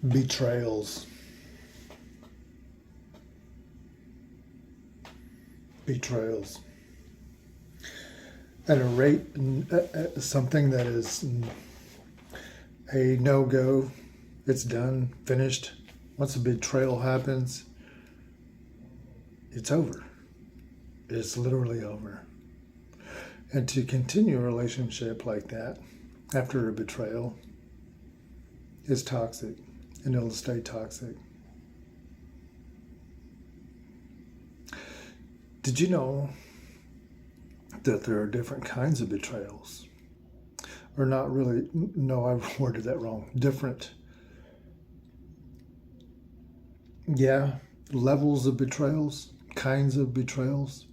Betrayals. Betrayals. At a rate, something that is a no-go, it's done, finished. Once a betrayal happens, it's over. It's literally over. And to continue a relationship like that after a betrayal is toxic, and it'll stay toxic. Did you know that there are different kinds of betrayals? Or not really, no, I worded that wrong. Different, levels of betrayals, kinds of betrayals.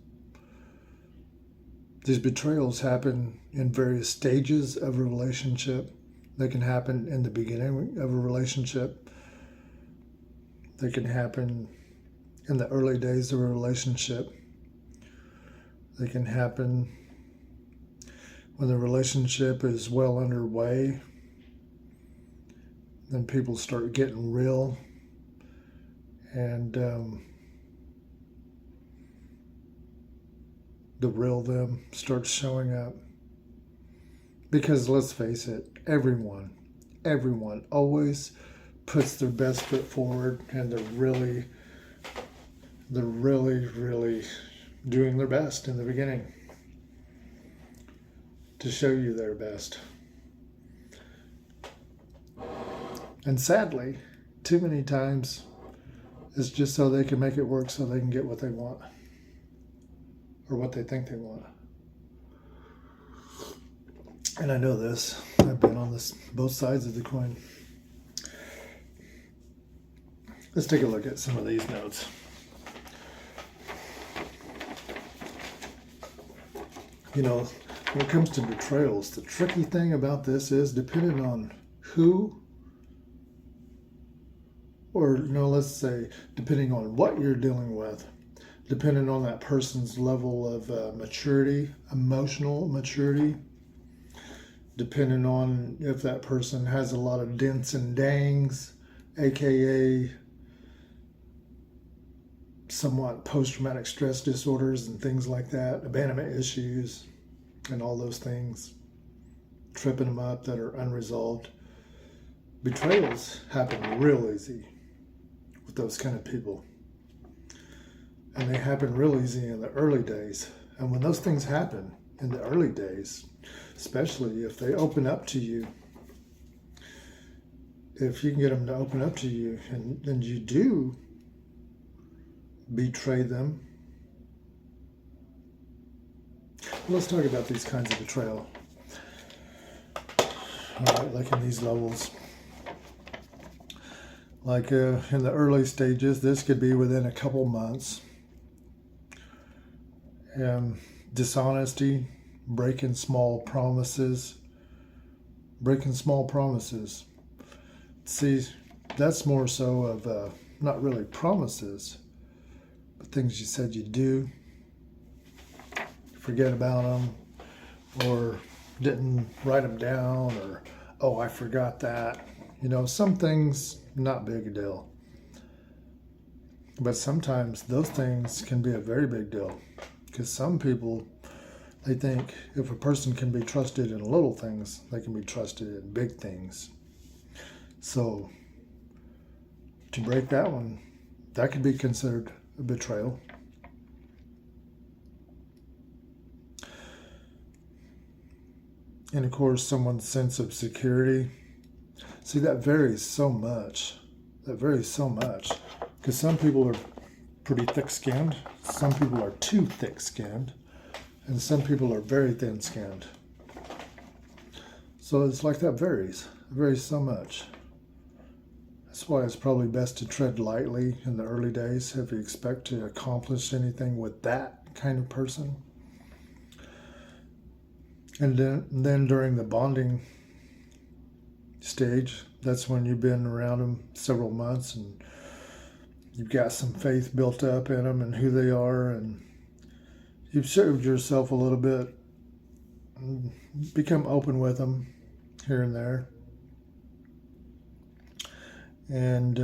These betrayals happen in various stages of a relationship. They can happen in the beginning of a relationship. They can happen in the early days of a relationship. They can happen when the relationship is well underway. Then people start getting real, and the real them starts showing up. Because let's face it, everyone always puts their best foot forward, and they're really doing their best in the beginning to show you their best. And sadly, too many times, it's just so they can make it work, so they can get what they want or what they think they want. And I know this. I've been on both sides of the coin. Let's take a look at some of these notes. You know, when it comes to betrayals, the tricky thing about this is depending on who, or let's say depending on what you're dealing with, depending on that person's level of maturity, emotional maturity, depending on if that person has a lot of dents and dangs, aka somewhat post-traumatic stress disorders and things like that, abandonment issues and all those things, tripping them up that are unresolved. Betrayals happen real easy with those kind of people. And they happen real easy in the early days. And when those things happen in the early days, especially if they open up to you, if you can get them to open up to you and you do betray them. Let's talk about these kinds of betrayal. All right, like in these levels. Like in the early stages, this could be within a couple months. Dishonesty, breaking small promises. See, that's more so of not really promises, but things you said you'd do, forget about them, or didn't write them down, or, oh, I forgot that. Some things, not big a deal. But sometimes those things can be a very big deal. Because some people, they think if a person can be trusted in little things, they can be trusted in big things. So to break that one, that could be considered a betrayal. And of course, someone's sense of security. See, that varies so much. Because some people are pretty thick-skinned. Some people are too thick-skinned. And some people are very thin-skinned. So it's like that varies. It varies so much. That's why it's probably best to tread lightly in the early days if you expect to accomplish anything with that kind of person. And then during the bonding stage, that's when you've been around them several months and you've got some faith built up in them and who they are, and you've served yourself a little bit and become open with them here and there. and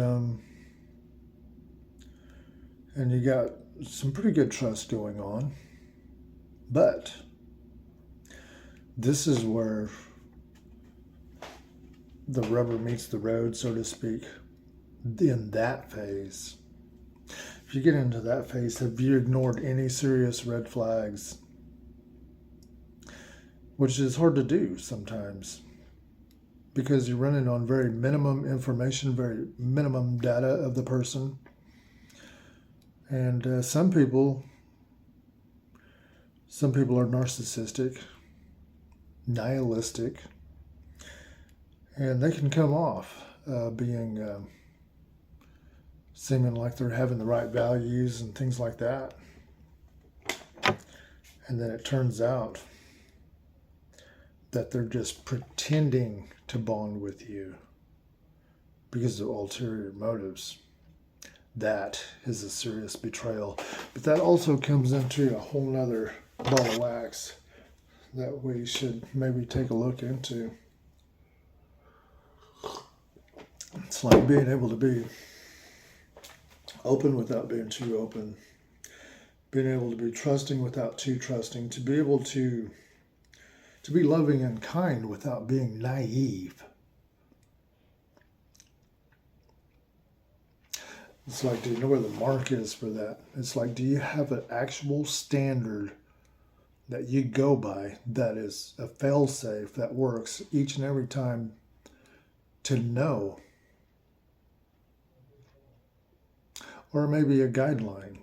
you got some pretty good trust going on. But this is where the rubber meets the road, so to speak. In that phase, if you get into that phase, have you ignored any serious red flags? Which is hard to do sometimes because you're running on very minimum information, very minimum data of the person. And some people are narcissistic, nihilistic, and they can come off being seeming like they're having the right values and things like that. And then it turns out that they're just pretending to bond with you because of ulterior motives. That is a serious betrayal. But that also comes into a whole nother ball of wax that we should maybe take a look into. It's like being able to be open without being too open, being able to be trusting without too trusting, to be able to be loving and kind without being naive. It's like, do you know where the mark is for that? It's like, do you have an actual standard that you go by that is a fail-safe that works each and every time to know? Or maybe a guideline.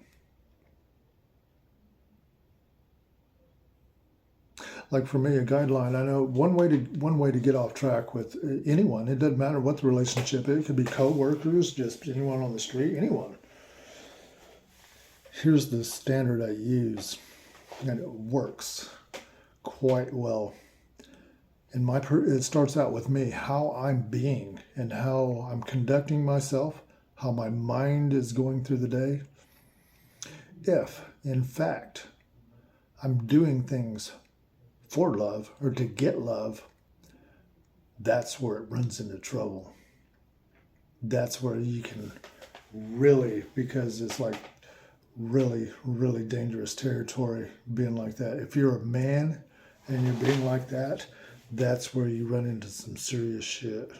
Like for me, a guideline, I know one way to get off track with anyone. It doesn't matter what the relationship is. It could be co-workers, just anyone on the street, anyone. Here's the standard I use, and it works quite well. And it starts out with me, how I'm being and how I'm conducting myself, how my mind is going through the day. If, in fact, I'm doing things for love or to get love, that's where it runs into trouble. That's where you can really, because it's like really, really dangerous territory being like that. If you're a man and you're being like that, that's where you run into some serious shit.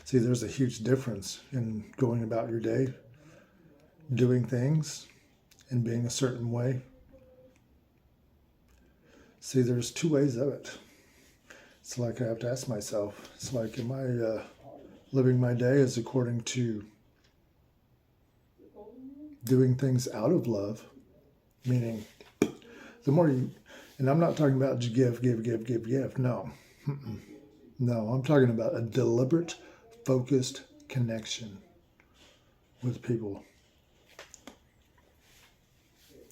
See, there's a huge difference in going about your day, doing things, and being a certain way. See, there's two ways of it. It's like I have to ask myself, it's like, am I living my day as according to doing things out of love? Meaning, the more you, and I'm not talking about give. No. No, I'm talking about a deliberate, focused connection with people.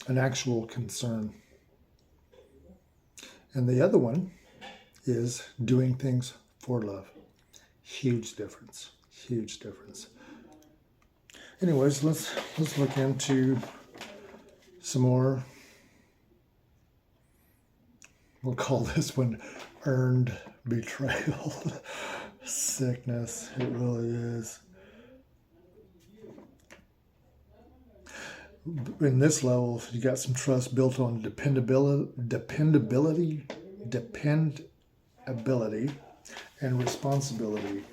An actual concern. And the other one is doing things for love. Huge difference. Huge difference. Anyways, let's look into some more. We'll call this one earned betrayal. Sickness. It really is. In this level, you got some trust built on dependability, and responsibility.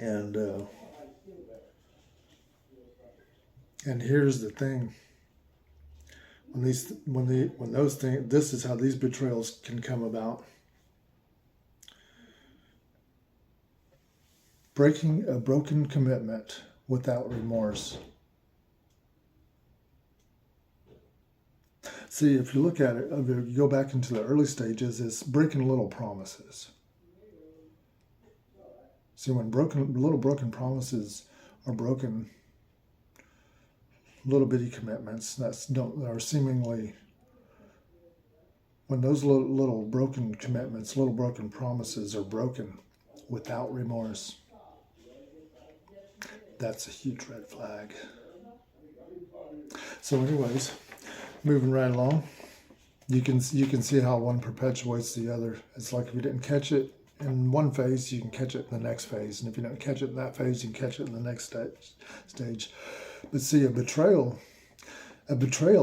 And here's the thing: when those things, this is how these betrayals can come about. Breaking a broken commitment without remorse. See, if you look at it, if you go back into the early stages, it's breaking little promises. See, when little broken promises are broken, little bitty commitments are seemingly, when those little broken commitments, little broken promises are broken without remorse, that's a huge red flag. So anyways, moving right along, you can see how one perpetuates the other. It's like if you didn't catch it, in one phase, you can catch it in the next phase. And if you don't catch it in that phase, you can catch it in the next stage. But see, a betrayal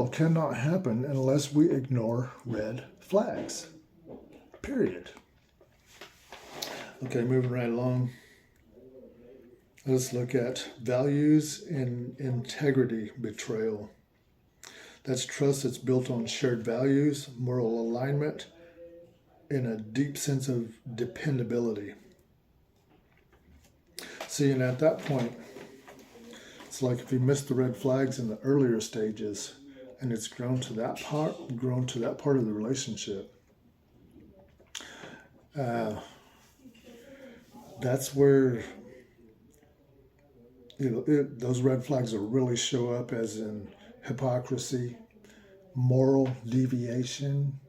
cannot happen unless we ignore red flags. Period. Okay, moving right along. Let's look at values and integrity betrayal. That's trust that's built on shared values, moral alignment, and a deep sense of dependability. See, and at that point, it's like if you missed the red flags in the earlier stages, and it's grown to that part of the relationship. That's where those red flags will really show up, as in hypocrisy, moral deviation,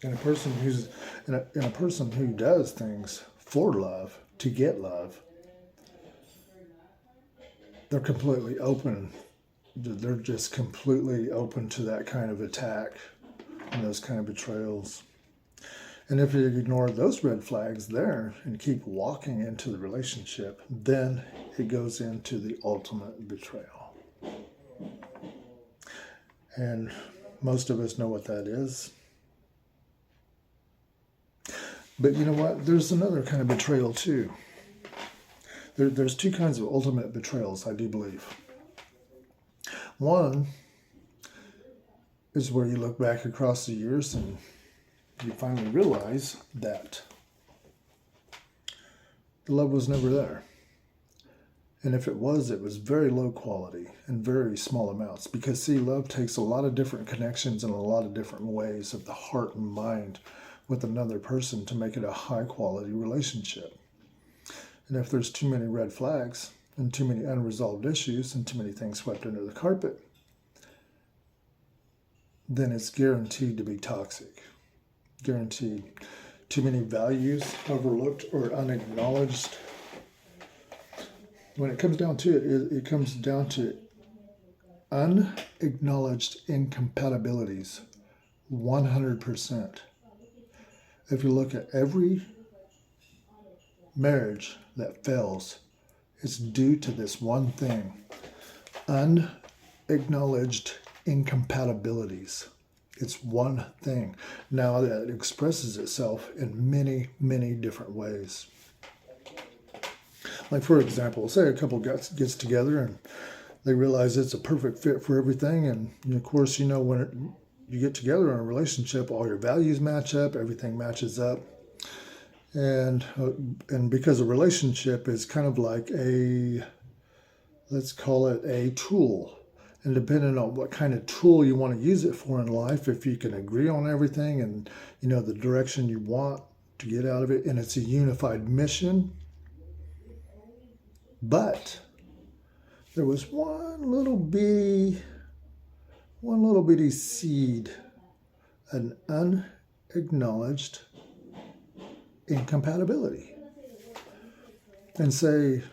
and a person who does things for love to get love. They're completely open. They're just completely open to that kind of attack and those kind of betrayals. And if you ignore those red flags there and keep walking into the relationship, then it goes into the ultimate betrayal. And most of us know what that is. But you know what? There's another kind of betrayal too. There's two kinds of ultimate betrayals, I do believe. One is where you look back across the years and you finally realize that the love was never there. And if it was very low quality and very small amounts. Because see, love takes a lot of different connections and a lot of different ways of the heart and mind with another person to make it a high quality relationship. And if there's too many red flags and too many unresolved issues and too many things swept under the carpet, then it's guaranteed to be toxic. Guaranteed. Too many values overlooked or unacknowledged. When it comes down to it, it comes down to unacknowledged incompatibilities. 100%. If you look at every marriage that fails, it's due to this one thing: unacknowledged incompatibilities. It's one thing. Now that expresses itself in many, many different ways. Like, for example, say a couple gets together and they realize it's a perfect fit for everything. And of course, when you get together in a relationship, all your values match up, everything matches up. And because a relationship is kind of like let's call it a tool. And depending on what kind of tool you want to use it for in life, if you can agree on everything and the direction you want to get out of it, and it's a unified mission. But there was one little bitty seed, an unacknowledged incompatibility. And say,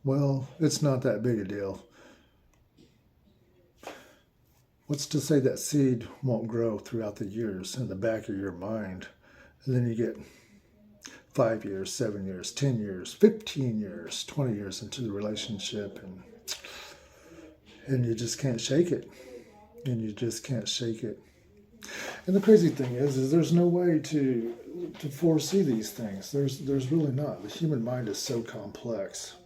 well, it's not that big a deal. What's to say that seed won't grow throughout the years in the back of your mind? And then you get 5 years, 7 years, 10 years, 15 years, 20 years into the relationship, and you just can't shake it. And you just can't shake it. And the crazy thing is there's no way to foresee these things. There's really not. The human mind is so complex.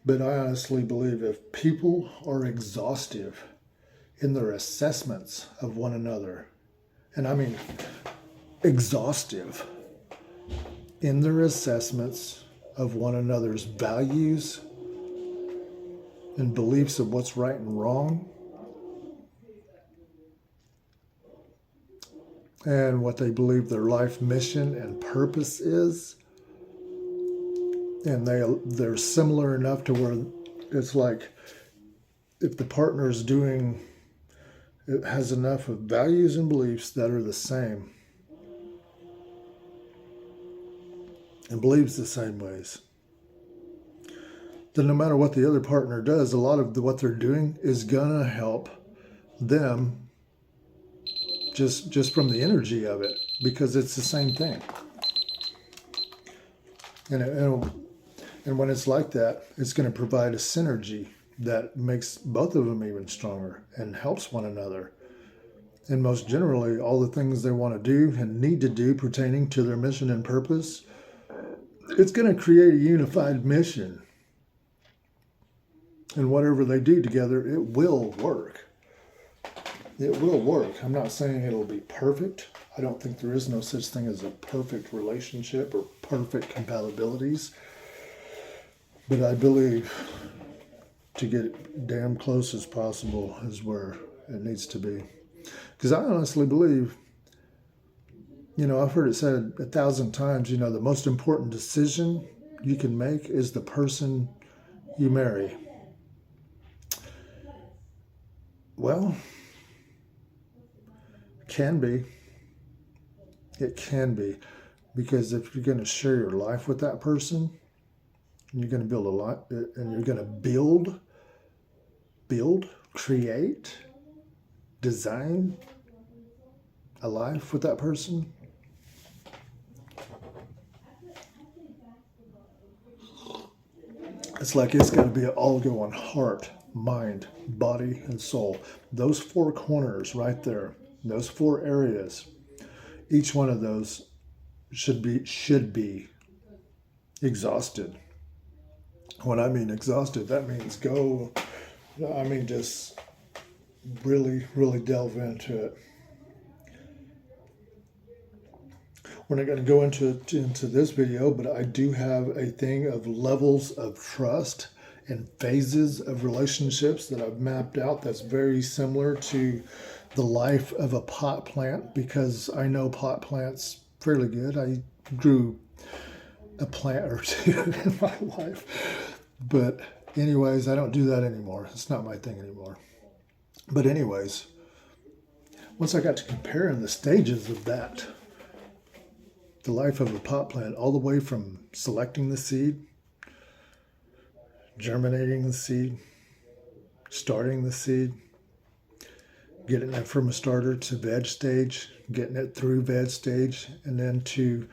But I honestly believe if people are exhaustive in their assessments of one another, and I mean exhaustive in their assessments of one another's values and beliefs of what's right and wrong, and what they believe their life mission and purpose is, and they're similar enough to where it's like if the partner has enough of values and beliefs that are the same and believes the same ways, then no matter what the other partner does, a lot of what they're doing is gonna help them just from the energy of it, because it's the same thing. And when it's like that, it's going to provide a synergy that makes both of them even stronger and helps one another. And most generally, all the things they want to do and need to do pertaining to their mission and purpose, it's going to create a unified mission. And whatever they do together, it will work. It will work. I'm not saying it'll be perfect. I don't think there is no such thing as a perfect relationship or perfect compatibilities. But I believe to get damn close as possible is where it needs to be. Because I honestly believe, I've heard it said 1,000 times, the most important decision you can make is the person you marry. Well, can be. It can be. Because if you're going to share your life with that person, and you're going to build a lot, and you're going to build, create, design a life with that person, it's like it's got to be all go on heart, mind, body, and soul. Those four corners right there, those four areas, each one of those should be exhausted. When I mean exhausted, that means just really, really delve into it. We're not going to go into this video, but I do have a thing of levels of trust and phases of relationships that I've mapped out that's very similar to the life of a pot plant, because I know pot plants fairly good. I grew a plant or two in my life. But anyways, I don't do that anymore. It's not my thing anymore. But anyways, once I got to comparing the stages of that, the life of a pot plant, all the way from selecting the seed, germinating the seed, starting the seed, getting it from a starter to veg stage, getting it through veg stage, and then to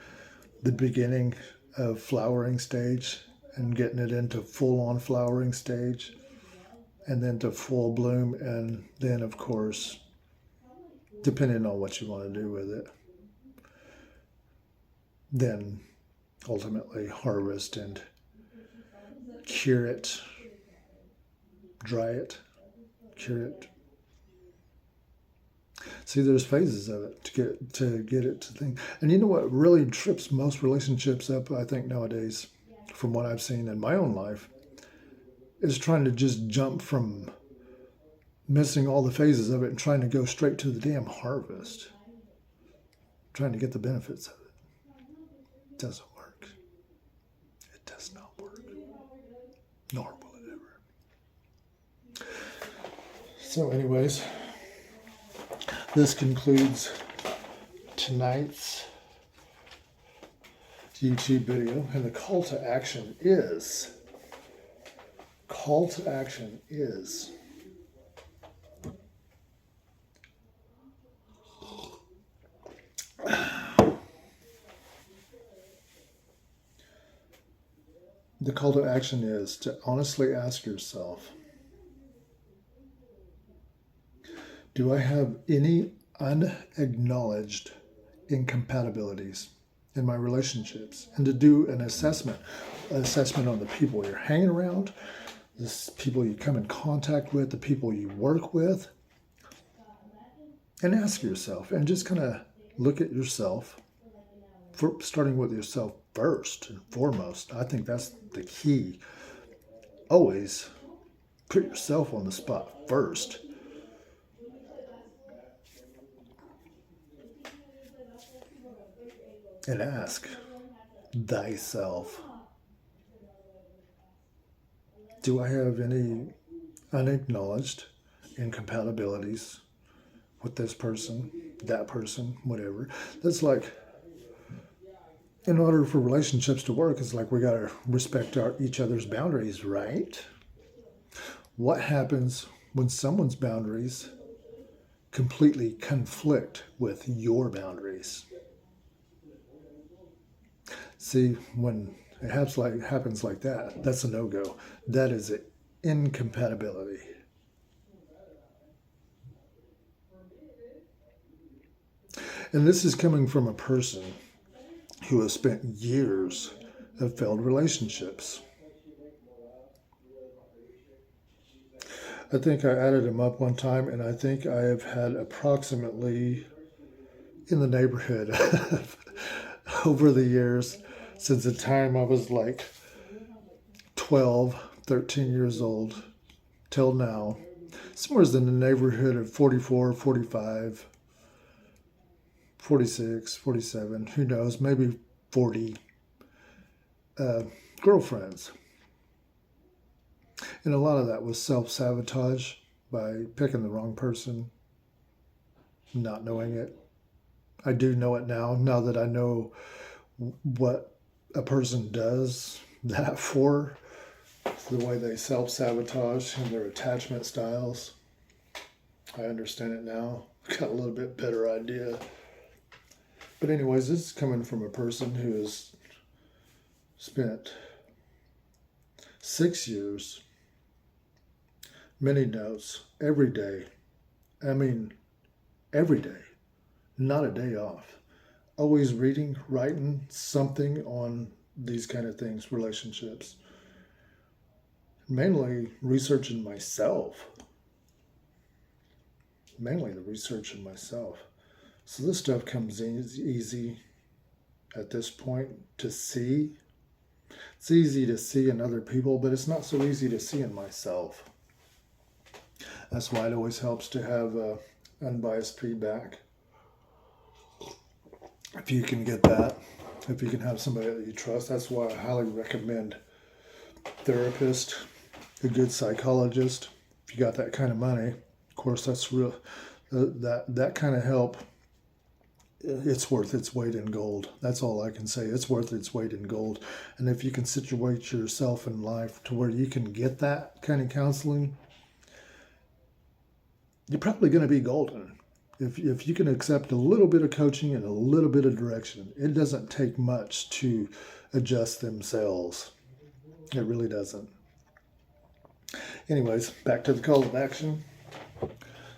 the beginning of flowering stage, and getting it into full-on flowering stage, and then to full bloom, and then, of course, depending on what you want to do with it, then ultimately harvest and cure it, dry it, cure it. See, there's phases of it to get it to think. And you know what really trips most relationships up, I think, nowadays, from what I've seen in my own life, is trying to just jump from missing all the phases of it and trying to go straight to the damn harvest, trying to get the benefits of it. It doesn't work. It does not work. Nor will it ever. So anyways, this concludes tonight's YouTube video, and the call to action is to honestly ask yourself, do I have any unacknowledged incompatibilities in my relationships? And to do an assessment on the people you're hanging around, the people you come in contact with, the people you work with, and ask yourself, and just kind of look at yourself, starting with yourself first and foremost. I think that's the key. Always put yourself on the spot first. And ask thyself, do I have any unacknowledged incompatibilities with this person, that person, whatever? That's like, in order for relationships to work, it's like we got to respect each other's boundaries, right? What happens when someone's boundaries completely conflict with your boundaries. See, when it happens like that, that's a no-go. That is an incompatibility. And this is coming from a person who has spent years of failed relationships. I think I added them up one time, and I think I have had approximately in the neighborhood of over the years, since the time I was like 12, 13 years old till now, somewhere in the neighborhood of 44, 45, 46, 47, who knows, maybe 40 girlfriends. And a lot of that was self-sabotage by picking the wrong person, not knowing it. I do know it now that I know what a person does that for, the way they self-sabotage and their attachment styles. I understand it now. Got a little bit better idea. But anyways, this is coming from a person who has spent 6 years, many notes, every day. I mean, every day, not a day off. Always reading, writing something on these kind of things, relationships. Mainly researching myself. Mainly the research in myself. So this stuff comes easy at this point to see. It's easy to see in other people, but it's not so easy to see in myself. That's why it always helps to have unbiased feedback. If you can get that, if you can have somebody that you trust, that's why I highly recommend therapist, a good psychologist. If you got that kind of money, of course, that's real. That kind of help, it's worth its weight in gold. That's all I can say. It's worth its weight in gold. And if you can situate yourself in life to where you can get that kind of counseling, you're probably going to be golden. If you can accept a little bit of coaching and a little bit of direction, it doesn't take much to adjust themselves. It really doesn't. Anyways, back to the call of action.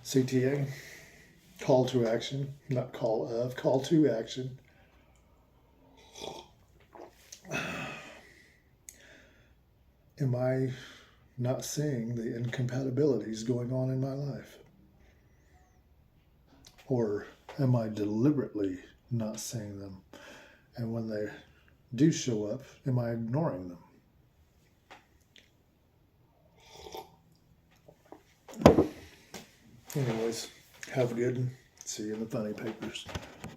CTA, call to action, not call of, call to action. Am I not seeing the incompatibilities going on in my life? Or am I deliberately not seeing them? And when they do show up, am I ignoring them? Anyways, have a good one. See you in the funny papers.